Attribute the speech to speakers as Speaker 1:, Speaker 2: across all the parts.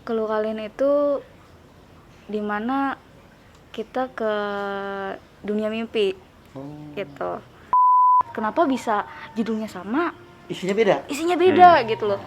Speaker 1: Keluh kalian itu dimana kita ke dunia mimpi gitu. Kenapa bisa judulnya sama,
Speaker 2: Isinya beda.
Speaker 1: isinya beda gitu loh.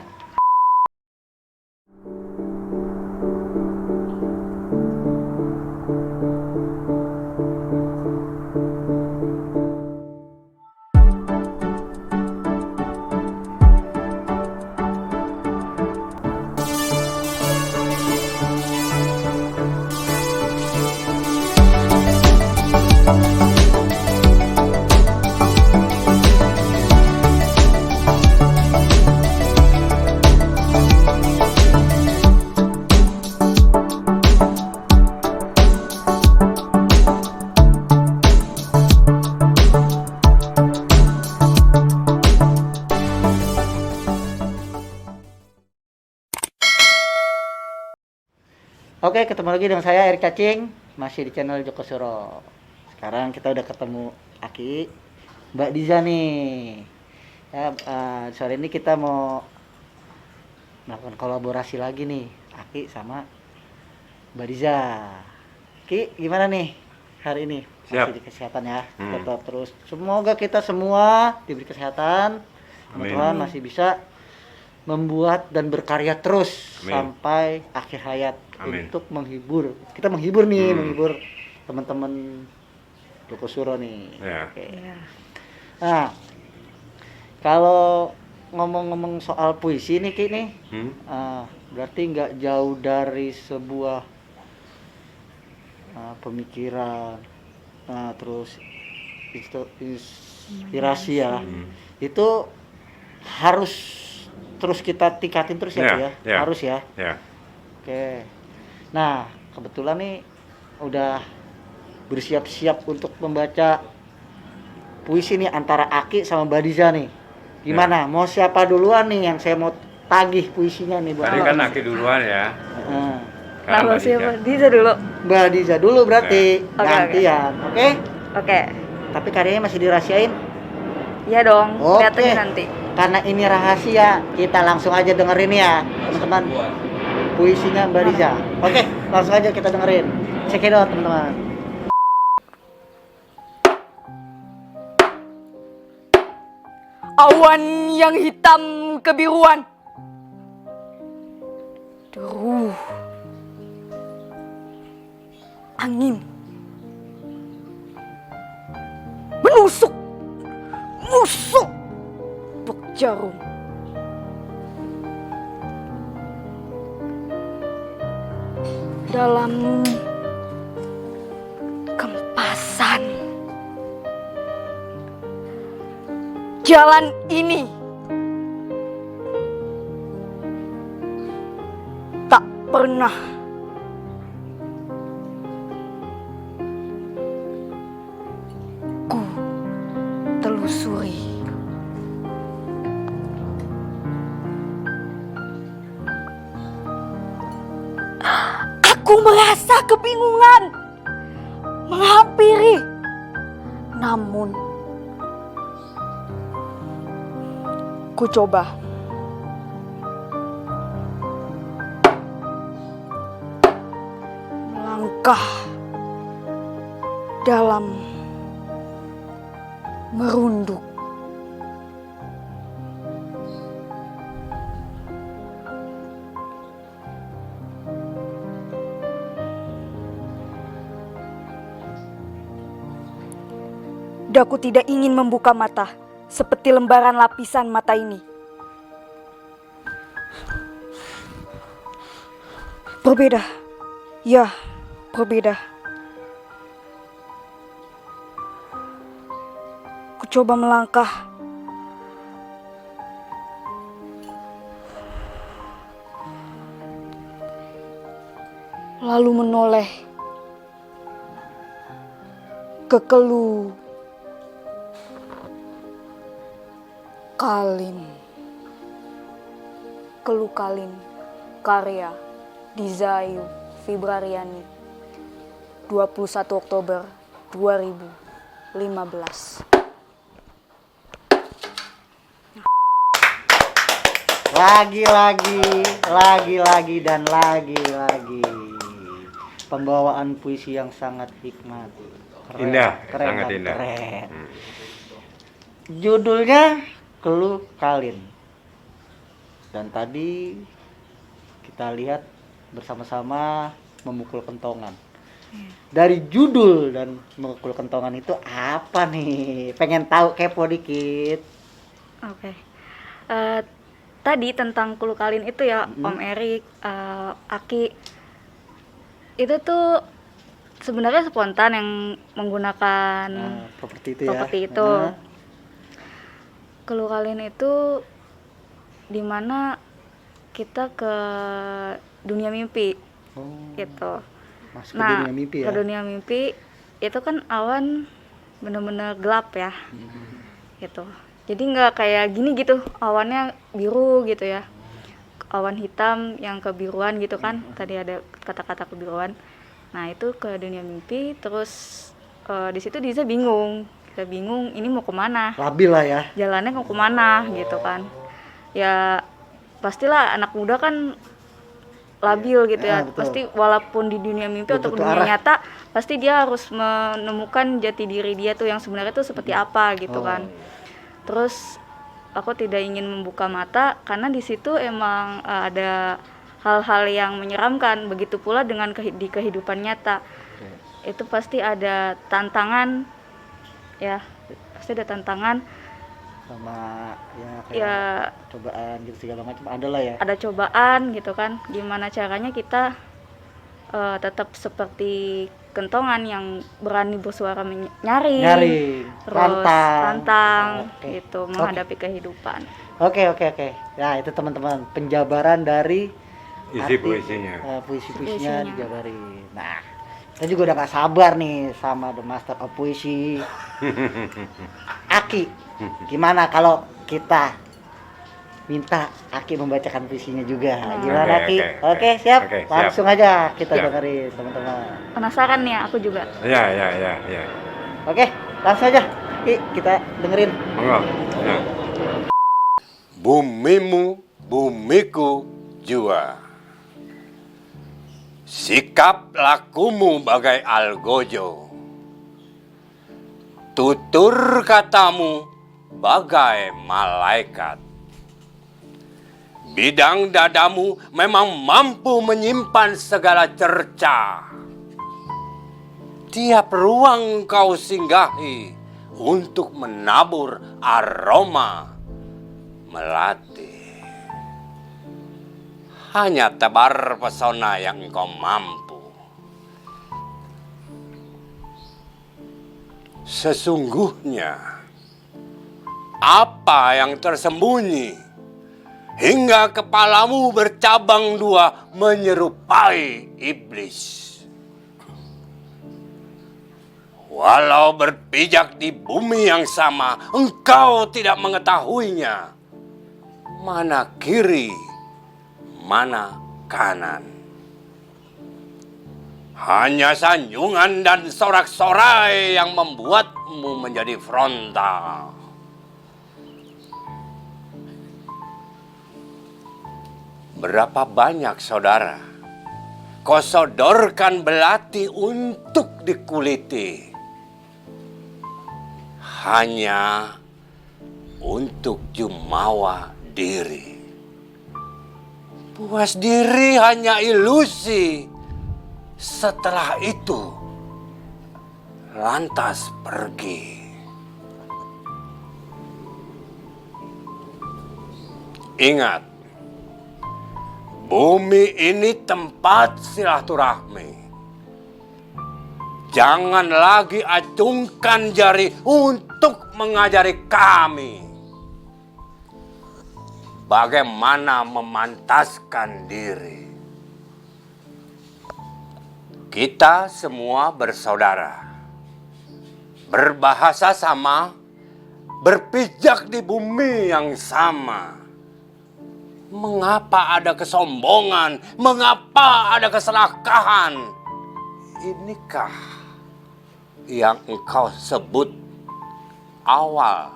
Speaker 2: Oke, ketemu lagi dengan saya Erik Cacing, masih di channel Joko Suro. Sekarang kita udah ketemu Aki, Mbak Diza nih. Ya, sore ini kita mau melakukan kolaborasi lagi nih, Aki sama Mbak Diza. Ki, gimana nih hari ini?
Speaker 3: Siap.
Speaker 2: Masih di kesehatan ya, tetap terus. Semoga kita semua diberi kesehatan, sama
Speaker 3: Amin.
Speaker 2: Tuhan masih bisa membuat dan berkarya terus
Speaker 3: Amin.
Speaker 2: sampai akhir hayat.
Speaker 3: Amin.
Speaker 2: Untuk menghibur. Kita menghibur nih, menghibur teman-teman Joko Suro nih.
Speaker 3: Ya.
Speaker 2: Oke.
Speaker 1: Iya.
Speaker 2: Nah, kalau ngomong-ngomong soal puisi nih Ki nih, berarti nggak jauh dari sebuah pemikiran, terus inspirasi ya. Itu harus terus kita tingkatin terus ya,
Speaker 3: Ya,
Speaker 2: Ki ya?
Speaker 3: ya.
Speaker 2: Harus ya.
Speaker 3: Ya.
Speaker 2: Oke. Nah, kebetulan nih udah bersiap-siap untuk membaca puisi nih antara Aki sama Mbak Diza nih. Gimana? Mau siapa duluan nih yang saya mau tagih puisinya nih buat
Speaker 3: Tadi
Speaker 2: Mbak
Speaker 3: kan
Speaker 2: Diza?
Speaker 3: Aki duluan ya.
Speaker 2: Heeh.
Speaker 3: Sekarang
Speaker 1: Lalu
Speaker 3: Mbak Diza.
Speaker 1: siapa? Diza dulu.
Speaker 2: Mbak Diza dulu berarti
Speaker 1: Oke,
Speaker 2: gantian. Oke?
Speaker 1: Oke.
Speaker 2: Tapi karyanya masih dirahasiain.
Speaker 1: Iya dong.
Speaker 2: Oke.
Speaker 1: Lihat aja nanti.
Speaker 2: Karena ini rahasia, kita langsung aja dengerin ya, teman-teman. Puisinya Mbak Diza. Oke, langsung aja kita dengerin. Cekidot, teman-teman.
Speaker 1: Awan yang hitam kebiruan. Deruh. Angin. Menusuk. Musuk. Buk jarum. Dalam kempasan. Jalan ini tak pernah ku telusuri. Aku merasa kebingungan menghampiri, namun ku coba. Melangkah dalam merunduk. Daku tidak ingin membuka mata seperti lembaran lapisan mata ini. Berbeda, ya, berbeda. Ku coba melangkah. Lalu menoleh ke Keluh Kalin. Keluh Kalin, karya Diza Ayu Fibrariani, 21 Oktober 2015.
Speaker 2: lagi dan lagi. Pembawaan puisi yang sangat hikmat.
Speaker 3: Indah, sangat
Speaker 2: dan
Speaker 3: indah.
Speaker 2: Keren. Judulnya Keluh Kalin. Dan tadi kita lihat bersama-sama memukul kentongan. Dari judul dan memukul kentongan itu apa nih? Pengen tahu, kepo dikit.
Speaker 1: Oke. Tadi tentang Keluh Kalin itu ya, Om Erik, Aki, itu tuh sebenarnya spontan yang menggunakan
Speaker 2: Properti itu ya.
Speaker 1: properti itu. Keluh Kalin itu dimana kita ke dunia mimpi gitu.
Speaker 2: Masuk ke dunia mimpi ya.
Speaker 1: Ke dunia mimpi itu kan awan bener-bener gelap ya, gitu. Jadi nggak kayak gini gitu, awannya biru gitu ya, awan hitam yang kebiruan gitu kan. Tadi ada kata-kata kebiruan. Nah itu ke dunia mimpi, terus di situ Diza bingung. Kita bingung ini mau kemana,
Speaker 2: Labil lah ya.
Speaker 1: jalannya mau kemana gitu kan. Ya pastilah anak muda kan labil gitu ya.
Speaker 2: Betul.
Speaker 1: Pasti walaupun di dunia mimpi
Speaker 2: Betul,
Speaker 1: ataupun
Speaker 2: betul,
Speaker 1: dunia
Speaker 2: arah.
Speaker 1: nyata, pasti dia harus menemukan jati diri dia tuh yang sebenarnya tuh seperti apa gitu kan. Terus aku tidak ingin membuka mata karena di situ emang ada hal-hal yang menyeramkan. Begitu pula dengan di kehidupan nyata. Itu pasti ada tantangan ya, pasti ada tantangan
Speaker 2: Sama ya kayak
Speaker 1: ya,
Speaker 2: cobaan gitu segala macam ada lah ya.
Speaker 1: ada cobaan gitu kan. Gimana caranya kita tetap seperti kentongan yang berani bersuara nyaring, terus lantang
Speaker 2: Oke.
Speaker 1: gitu menghadapi kehidupan.
Speaker 2: Oke. Ya itu teman-teman penjabaran dari
Speaker 3: Isi puisinya.
Speaker 2: Puisi-puisinya dijabarin. Nah, saya juga udah gak sabar nih sama The Master of Puisi. Aki, gimana kalau kita minta Aki membacakan puisinya juga? Gimana Aki? Oke, siap.
Speaker 3: Oke, siap.
Speaker 2: Langsung aja kita
Speaker 3: Siap.
Speaker 2: dengerin teman-teman.
Speaker 1: Penasaran nih aku juga.
Speaker 3: Ya.
Speaker 2: Oke, langsung aja. Ki, kita dengerin.
Speaker 3: Monggo. Ya.
Speaker 4: Bumimu, bumiku jua. Sikap lakumu bagai algojo. Tutur katamu bagai malaikat. Bidang dadamu memang mampu menyimpan segala cerca. Tiap ruang kau singgahi untuk menabur aroma melati. Hanya tebar pesona yang engkau mampu. Sesungguhnya, apa yang tersembunyi hingga kepalamu bercabang dua menyerupai iblis. Walau berpijak di bumi yang sama, engkau tidak mengetahuinya. Mana kiri, mana kanan. Hanya sanjungan dan sorak-sorai yang membuatmu menjadi frontal. Berapa banyak saudara kau sodorkan belati untuk dikuliti, hanya untuk jumawa diri. Puas diri hanya ilusi. Setelah itu lantas pergi. Ingat, bumi ini tempat silaturahmi. Jangan lagi acungkan jari untuk mengajari kami bagaimana memantaskan diri. Kita semua bersaudara, berbahasa sama, berpijak di bumi yang sama. Mengapa ada kesombongan? Mengapa ada keserakahan? Inikah yang engkau sebut awal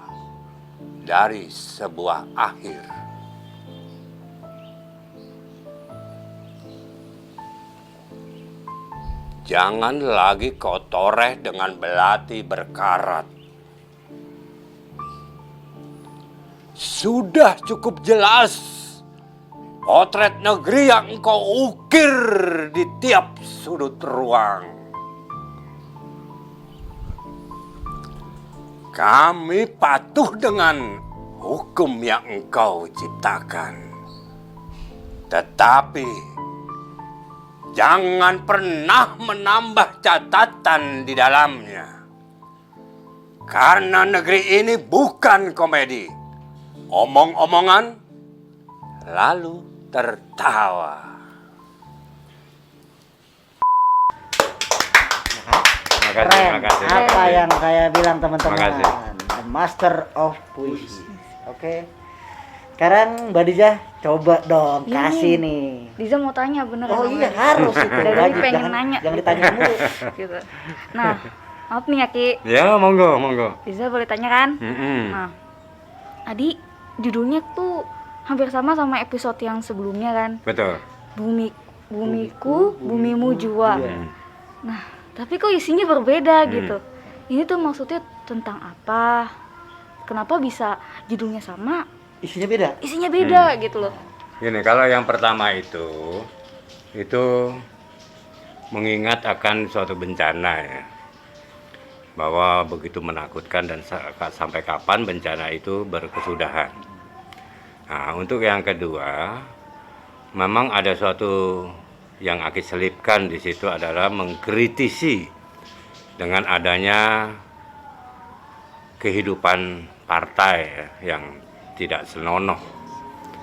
Speaker 4: dari sebuah akhir? Jangan lagi kau toreh dengan belati berkarat. Sudah cukup jelas potret negeri yang engkau ukir di tiap sudut ruang. Kami patuh dengan hukum yang engkau ciptakan. Tetapi jangan pernah menambah catatan di dalamnya. Karena negeri ini bukan komedi. Omong-omongan lalu tertawa.
Speaker 3: Terima kasih,
Speaker 2: Keren.
Speaker 3: terima kasih.
Speaker 2: Apa yang saya bilang teman-teman?
Speaker 3: Terima kasih.
Speaker 2: The Master of Puisi. Oke. Sekarang Mbak Diza coba dong
Speaker 1: Ini.
Speaker 2: kasih nih.
Speaker 1: Diza mau tanya beneran.
Speaker 2: Oh
Speaker 1: sama
Speaker 2: iya
Speaker 1: Diza.
Speaker 2: harus itu.
Speaker 1: Dari tadi
Speaker 2: Wajib.
Speaker 1: pengen
Speaker 2: Jangan-
Speaker 1: nanya.
Speaker 2: Jangan ditanya mulu.
Speaker 1: Gitu. Nah, maaf nih ya Ki.
Speaker 3: Ya, monggo, monggo.
Speaker 1: Diza boleh tanya kan?
Speaker 3: Mm-mm.
Speaker 1: Nah, tadi judulnya tuh hampir sama episode yang sebelumnya kan.
Speaker 3: Betul.
Speaker 1: Bumiku, bumimu jua.
Speaker 2: Iya.
Speaker 1: Nah, tapi kok isinya berbeda gitu. Ini tuh maksudnya tentang apa? Kenapa bisa judulnya sama,
Speaker 2: Isinya beda.
Speaker 1: isinya beda gitu loh.
Speaker 3: Gini, kalau yang pertama itu mengingat akan suatu bencana ya, bahwa begitu menakutkan dan sampai kapan bencana itu berkesudahan. Nah, untuk yang kedua, memang ada suatu yang Aki selipkan di situ adalah mengkritisi dengan adanya kehidupan partai ya, yang tidak senonoh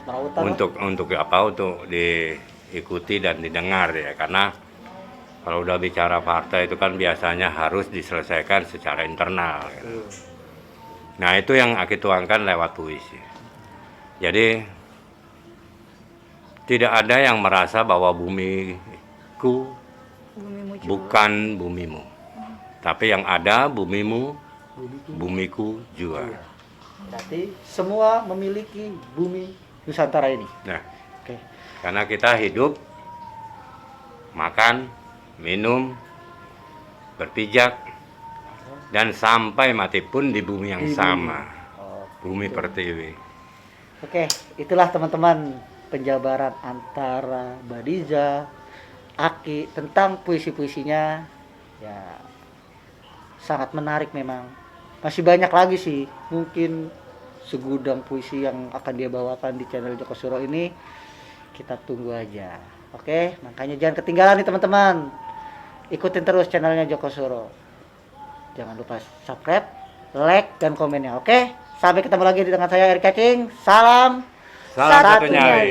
Speaker 2: Merawat
Speaker 3: untuk apa, untuk diikuti dan didengar ya, karena kalau udah bicara partai itu kan biasanya harus diselesaikan secara internal gitu. Nah, itu yang Aki tuangkan lewat puisi. Jadi tidak ada yang merasa bahwa bumiku
Speaker 1: Bumimu jua.
Speaker 3: bukan bumimu, tapi yang ada bumimu, bumiku juga.
Speaker 2: Berarti semua memiliki bumi Nusantara ini.
Speaker 3: Nah,
Speaker 2: Oke.
Speaker 3: karena kita hidup, makan, minum, berpijak, dan sampai mati pun di bumi yang sama, bumi pertiwi.
Speaker 2: Oke, itulah teman-teman penjabaran antara Mbak Diza, Aki tentang puisi-puisinya. Ya, sangat menarik memang. Masih banyak lagi sih, mungkin segudang puisi yang akan dia bawakan di channel Joko Suro ini. Kita tunggu aja. Oke, makanya jangan ketinggalan nih teman-teman. Ikutin terus channelnya Joko Suro. Jangan lupa subscribe, like, dan komennya. Oke, sampai ketemu lagi dengan saya Erik Cacing. Salam
Speaker 3: Salah satu
Speaker 2: Nyai.
Speaker 3: nyai.